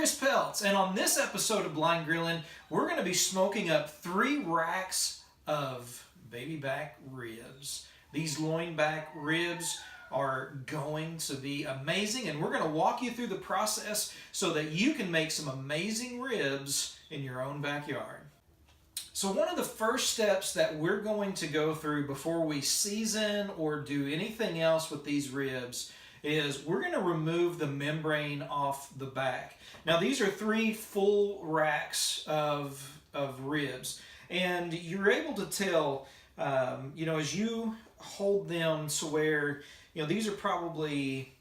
Chris Peltz, and on this episode of Blind Grillin', we're going to be smoking up 3 racks of baby back ribs. These loin back ribs are going to be amazing, and we're going to walk you through the process so that you can make some amazing ribs in your own backyard. So one of the first steps that we're going to go through before we season or do anything else with these ribs is we're going to remove the membrane off the back. Now these are 3 full racks of ribs, and you're able to tell, as you hold them to where, these are probably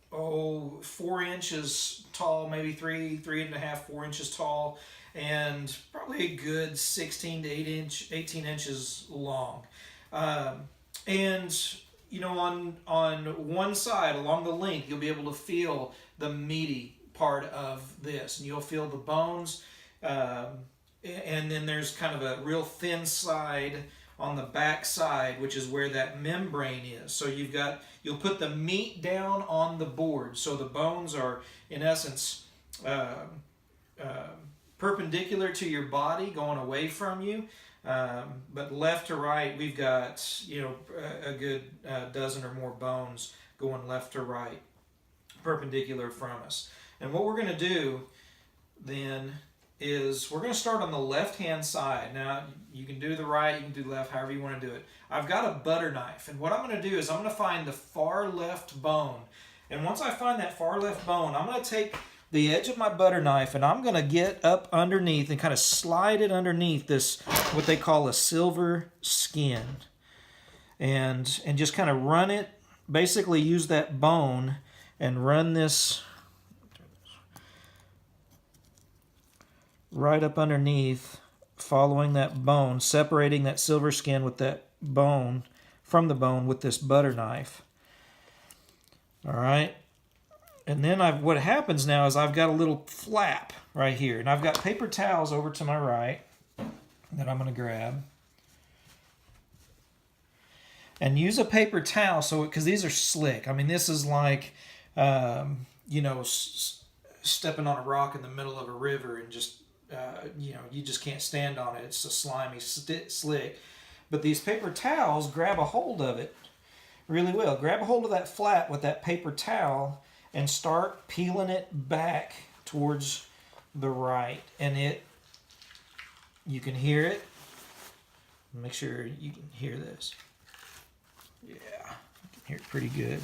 4 inches tall, maybe 3.5, 4 inches tall, and probably a good 16 to 18 inches long. On one side along the length, you'll be able to feel the meaty part of this, and you'll feel the bones, and then there's kind of a real thin side on the back side, which is where that membrane is. So you'll put the meat down on the board, so the bones are in essence perpendicular to your body, going away from you. But left to right, we've got a good dozen or more bones going left to right, perpendicular from us. And what we're going to do then is we're going to start on the left-hand side. Now, you can do the right, you can do the left, however you want to do it. I've got a butter knife, and what I'm going to do is I'm going to find the far left bone. And once I find that far left bone, I'm going to take the edge of my butter knife and I'm going to get up underneath and kind of slide it underneath this, what they call a silver skin. And just kind of run it, basically use that bone and run this right up underneath, following that bone, separating that silver skin with that bone from the bone with this butter knife. All right. And then what happens now is I've got a little flap right here, and I've got paper towels over to my right that I'm going to grab. And use a paper towel because these are slick. I mean, this is like, stepping on a rock in the middle of a river and just, you just can't stand on it. It's so slimy, slick. But these paper towels, grab a hold of it really well. Grab a hold of that flap with that paper towel and start peeling it back towards the right. And you can hear it. Make sure you can hear this. Yeah, you can hear it pretty good.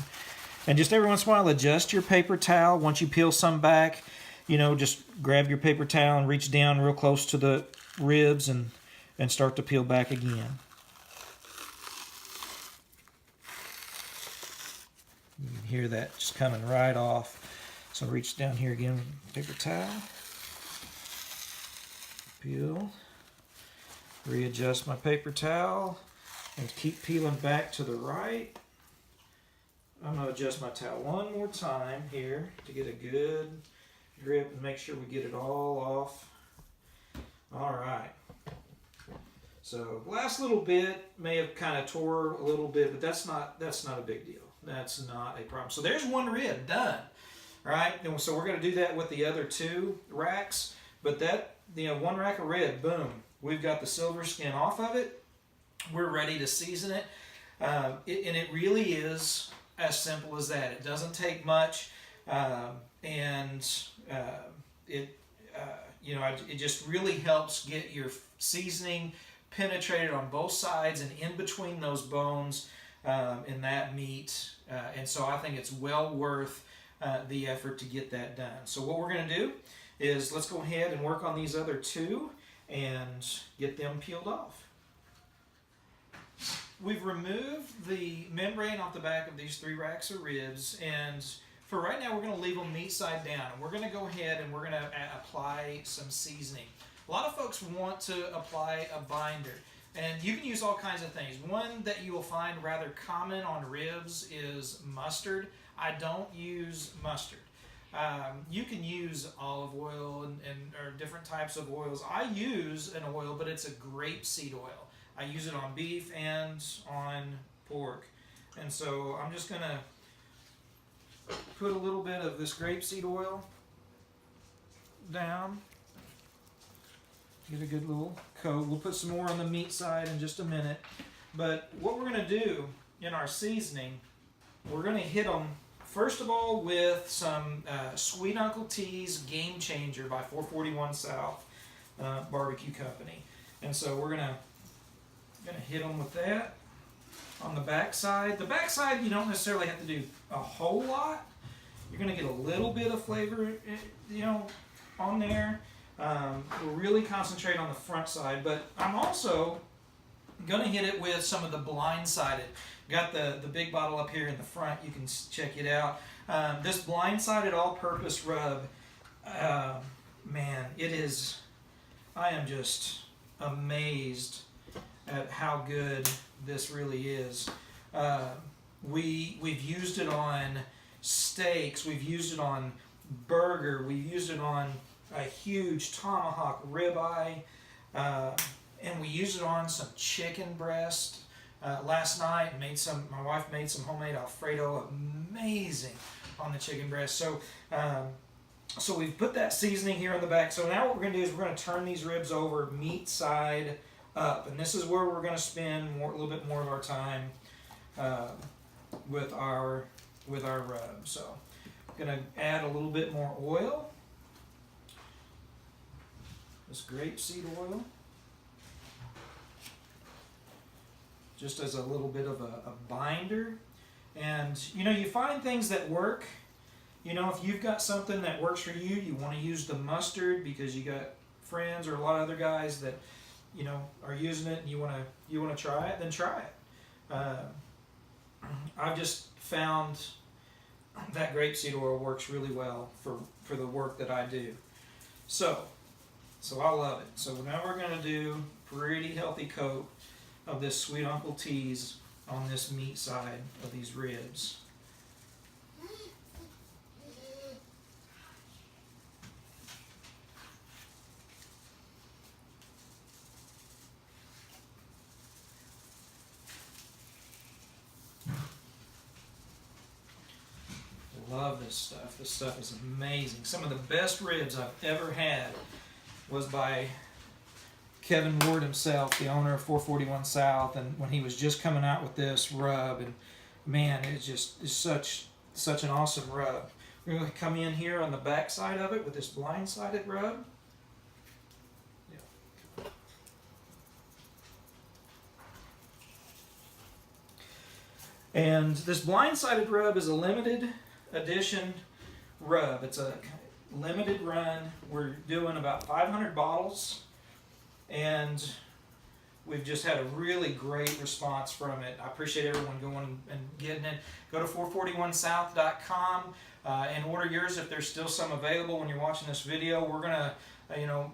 And just every once in a while, adjust your paper towel. Once you peel some back, just grab your paper towel and reach down real close to the ribs and start to peel back again. You can hear that just coming right off. So reach down here again with paper towel. Peel. Readjust my paper towel and keep peeling back to the right. I'm going to adjust my towel one more time here to get a good grip and make sure we get it all off. All right. So last little bit may have kind of tore a little bit, but that's not a big deal. That's not a problem. So there's one rib done, right? And so we're going to do that with the other 2 racks. But that, 1 rack of rib, boom, we've got the silver skin off of it. We're ready to season it. And it really is as simple as that. It doesn't take much, it just really helps get your seasoning penetrated on both sides and in between those bones in that meat, and so I think it's well worth the effort to get that done. So what we're going to do is let's go ahead and work on these other 2 and get them peeled off. We've removed the membrane off the back of these 3 racks of ribs, and for right now we're going to leave them meat side down, and we're going to go ahead and we're going to apply some seasoning. A lot of folks want to apply a binder, and you can use all kinds of things. One that you will find rather common on ribs is mustard. I don't use mustard. You can use olive oil or different types of oils. I use an oil, but it's a grapeseed oil. I use it on beef and on pork. And so I'm just going to put a little bit of this grapeseed oil down. Get a good little coat. We'll put some more on the meat side in just a minute. But what we're going to do in our seasoning, we're going to hit them, first of all, with some Sweet Uncle T's Game Changer by 441 South Barbecue Company. And so we're going to hit them with that on the back side. The back side, you don't necessarily have to do a whole lot. You're going to get a little bit of flavor, on there. We'll really concentrate on the front side, but I'm also going to hit it with some of the blindsided. Got the big bottle up here in the front. You can check it out. This blindsided all-purpose rub, man, it is. I am just amazed at how good this really is. We've used it on steaks. We've used it on burger. We've used it on a huge tomahawk ribeye, and we used it on some chicken breast. Last night, my wife made some homemade Alfredo, amazing on the chicken breast. So, so we've put that seasoning here on the back. So now what we're going to do is we're going to turn these ribs over meat side up, and this is where we're going to spend a little bit more of our time with our rub. So I'm going to add a little bit more oil. This grapeseed oil, just as a little bit of a binder. And you find things that work. If you've got something that works for you, you want to use the mustard because you got friends or a lot of other guys that are using it, and you want to try it, then try it. I've just found that grapeseed oil works really well for the work that I do. So I love it. So now we're going to do a pretty healthy coat of this Sweet Uncle T's on this meat side of these ribs. Love this stuff. This stuff is amazing. Some of the best ribs I've ever had was by Kevin Ward himself, the owner of 441 South, and when he was just coming out with this rub, and man, it's such an awesome rub. We're going to come in here on the back side of it with this blindsided rub. And this blindsided rub is a limited edition rub. It's a limited run. We're doing about 500 bottles, and we've just had a really great response from it. I appreciate everyone going and getting it. Go to 441south.com and order yours if there's still some available when you're watching this video. We're gonna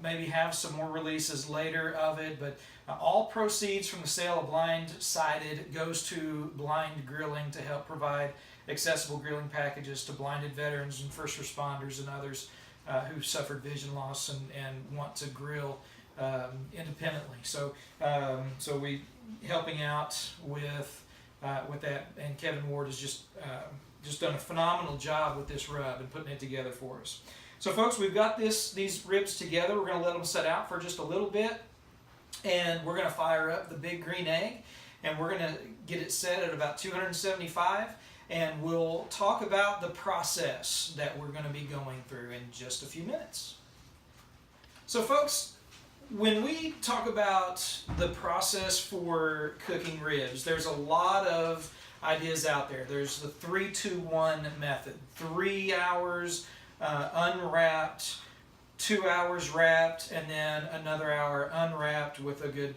maybe have some more releases later of it, but all proceeds from the sale of Blindsided goes to Blind Grilling to help provide accessible grilling packages to blinded veterans and first responders and others who suffered vision loss and want to grill independently. So we helping out with that, and Kevin Ward has just done a phenomenal job with this rub and putting it together for us. So folks, we've got these ribs together. We're going to let them set out for just a little bit, and we're going to fire up the big green egg, and we're going to get it set at about 275, and we'll talk about the process that we're going to be going through in just a few minutes. So folks, when we talk about the process for cooking ribs, there's a lot of ideas out there. There's the 3-2-1 method. 3 hours unwrapped, 2 hours wrapped, and then another hour unwrapped with a good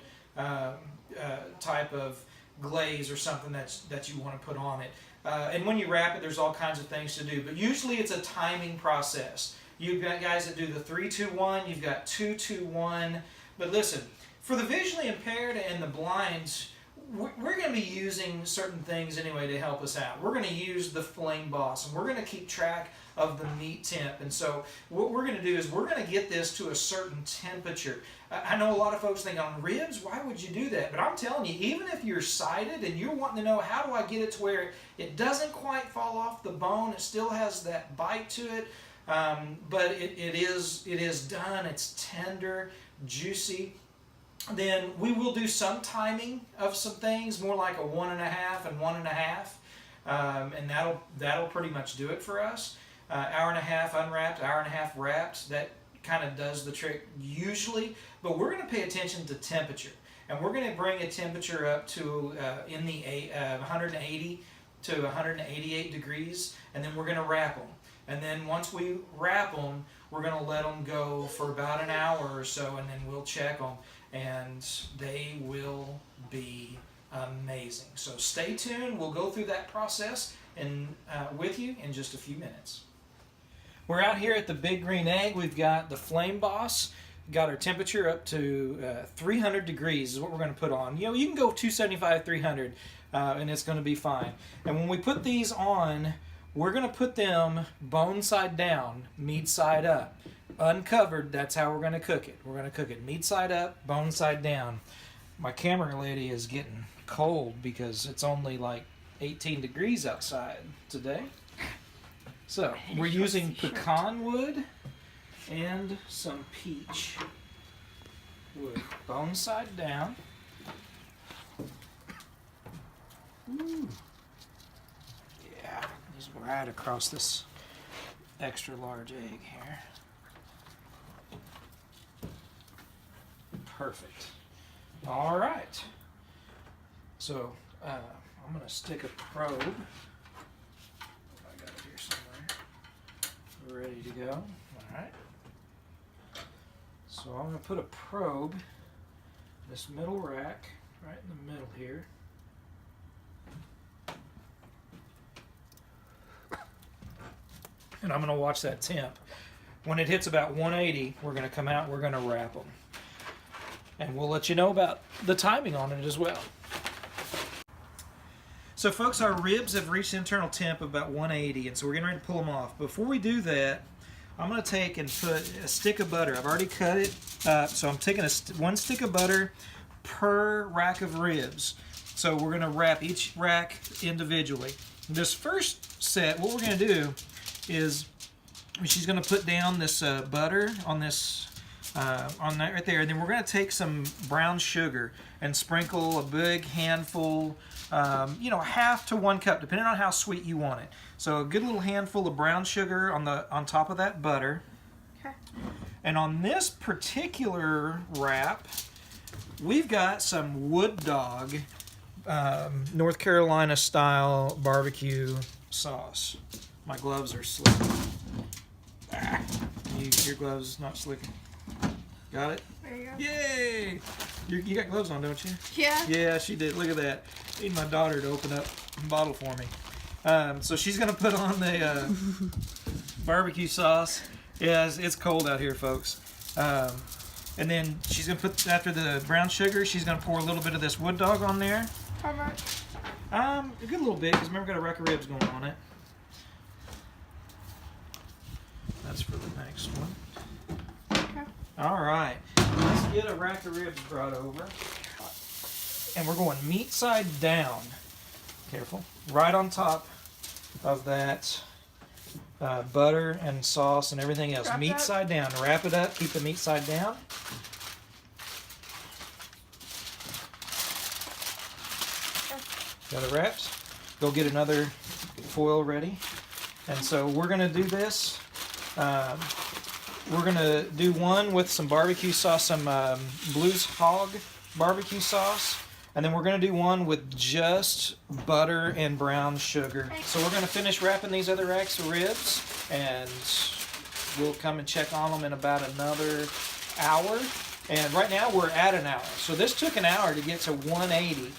type of glaze or something that you want to put on it. And when you wrap it, there's all kinds of things to do. But usually it's a timing process. You've got guys that do the 3-2-1, you've got 2-2-1. But listen, for the visually impaired and the blinds, we're going to be using certain things anyway to help us out. We're going to use the Flame Boss, and we're going to keep track of the meat temp. And so what we're going to do is we're going to get this to a certain temperature. I know a lot of folks think on ribs, why would you do that? But I'm telling you, even if you're sighted and you're wanting to know how do I get it to where it doesn't quite fall off the bone, it still has that bite to it, but it is done. It's tender, juicy. Then we will do some timing of some things, more like a 1.5 and 1.5, and that'll pretty much do it for us. Hour and a half unwrapped, hour and a half wrapped. That kind of does the trick usually, but we're going to pay attention to temperature, and we're going to bring a temperature up to in the 180 to 188 degrees, and then we're going to wrap them. And then once we wrap them, we're going to let them go for about an hour or so, and then we'll check them, and they will be amazing. So stay tuned. We'll go through that process and with you in just a few minutes. We're out here at the Big Green Egg. We've got the Flame Boss. Got our temperature up to 300 degrees is what we're going to put on. You know, you can go 275, 300, and it's going to be fine. And when we put these on, we're going to put them bone side down, meat side up. Uncovered, that's how we're going to cook it. We're going to cook it meat side up, bone side down. My camera lady is getting cold because it's only like 18 degrees outside today. So we're using pecan wood and some peach wood. Bone side down. Ooh. Yeah, just right across this extra large egg here. Perfect. All right. So I'm going to stick a probe. I got it here somewhere. Ready to go. All right. So I'm going to put a probe in this middle rack, right in the middle here. And I'm going to watch that temp. When it hits about 180, we're going to come out, we're going to wrap them. And we'll let you know about the timing on it as well. So folks, our ribs have reached internal temp of about 180, and so we're getting ready to pull them off. Before we do that, I'm going to take and put a stick of butter. I've already cut it up, so I'm taking one stick of butter per rack of ribs. So we're going to wrap each rack individually. This first set, what we're going to do is she's going to put down this butter on this on that right there, and then we're going to take some brown sugar and sprinkle a big handful, you know, 1/2 to 1 cup, depending on how sweet you want it. So a good little handful of brown sugar on top of that butter. Okay. And on this particular wrap, we've got some Wood Dog North Carolina style barbecue sauce. My gloves are slick. Your gloves not slicking. Got it? There you go. Yay! You got gloves on, don't you? Yeah. Yeah, she did. Look at that. I need my daughter to open up a bottle for me. So she's going to put on the barbecue sauce. Yeah, it's cold out here, folks. And then she's going to put, after the brown sugar, she's going to pour a little bit of this Wood Dog on there. How much? A good little bit, because remember, we've got a rack of ribs going on it. That's for the next one. Okay. All right, let's get a rack of ribs brought over. And we're going meat side down. Careful. Right on top of that butter and sauce and everything else. Meat side down. Wrap it up. Keep the meat side down. Got it wrapped. Go get another foil ready. And so we're going to do this. We're going to do one with some barbecue sauce, some Blues Hog barbecue sauce. And then we're going to do one with just butter and brown sugar. So we're going to finish wrapping these other racks of ribs. And we'll come and check on them in about another hour. And right now we're at an hour. So this took an hour to get to 180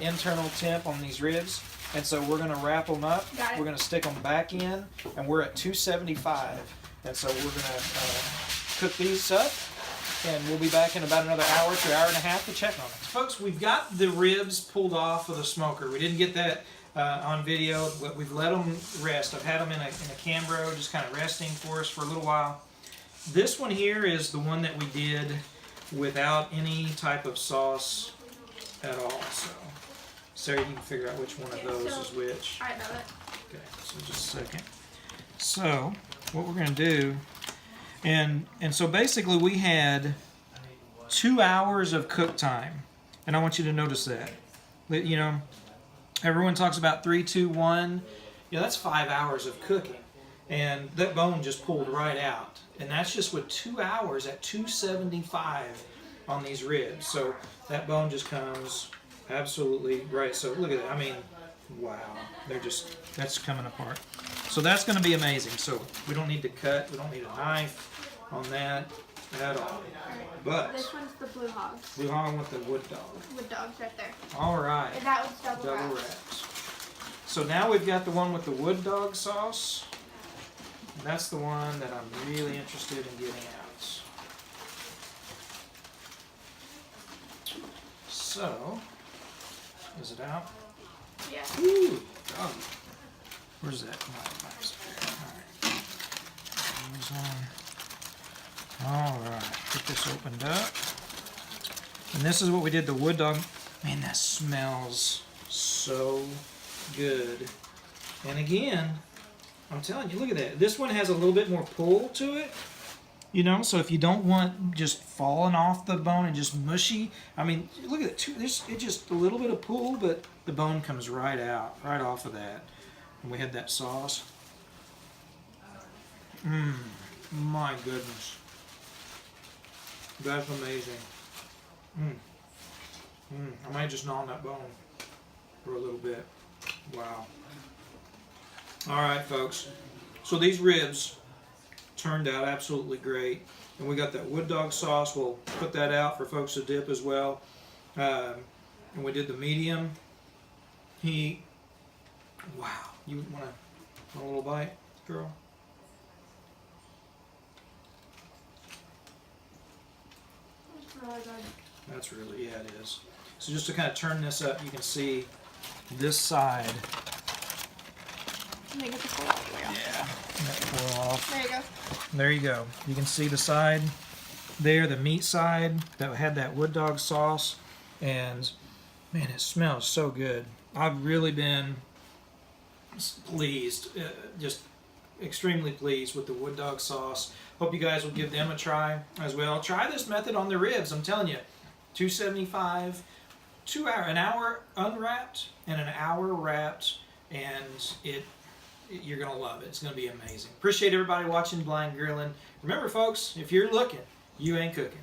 internal temp on these ribs. And so we're going to wrap them up. We're going to stick them back in. And we're at 275. And so we're going to cook these up. And we'll be back in about another hour to hour and a half to check on it. Folks, we've got the ribs pulled off of the smoker. We didn't get that on video, but we've let them rest. I've had them in a Cambro, just kind of resting for us for a little while. This one here is the one that we did without any type of sauce at all. So, Sarah, you can figure out which one of those is which. I know it. Okay, so just a second. So, what we're going to do, and so basically we had 2 hours of cook time, and I want you to notice that. You know, everyone talks about 3, 2, 1. You know, that's 5 hours of cooking, and that bone just pulled right out, and that's just with 2 hours at 275 on these ribs. So that bone just comes absolutely right. So look at that. I mean, wow, that's coming apart. So that's going to be amazing. So we don't need to cut. We don't need a knife on that at all. But this one's the blue hog. Blue hog with the wood dog. Wood dog's right there. All right. And that one's double wrapped. wrapped. So now we've got the one with the wood dog sauce. And that's the one that I'm really interested in getting out. So, is it out? Yeah. Ooh, doggy. Where's that? Nice. All right, get this opened up. And this is what we did, the wood dog. Man, that smells so good. And again, I'm telling you, look at that. This one has a little bit more pull to it. You know, so if you don't want just falling off the bone and just mushy, I mean, look at it. It's just a little bit of pull, but the bone comes right out, right off of that. And we had that sauce. My goodness. That's amazing. I might just gnaw on that bone for a little bit. Wow. All right, folks. So these ribs turned out absolutely great. And we got that wood dog sauce. We'll put that out for folks to dip as well. And we did the medium heat. Wow. You want a little bite, girl? That's really good. That's really, yeah, it is. So just to kind of turn this up, you can see this side. Let me get the foil all the way off. Yeah. That foil off. There you go. There you go. You can see the side there, the meat side that had that wood dog sauce, and man, it smells so good. I've really been pleased, just extremely pleased with the wood dog sauce. Hope you guys will give them a try as well. Try this method on the ribs. I'm telling you, 275, an hour unwrapped and an hour wrapped, and you're going to love it. It's going to be amazing. Appreciate everybody watching Blind Grilling. Remember, folks, if you're looking, you ain't cooking.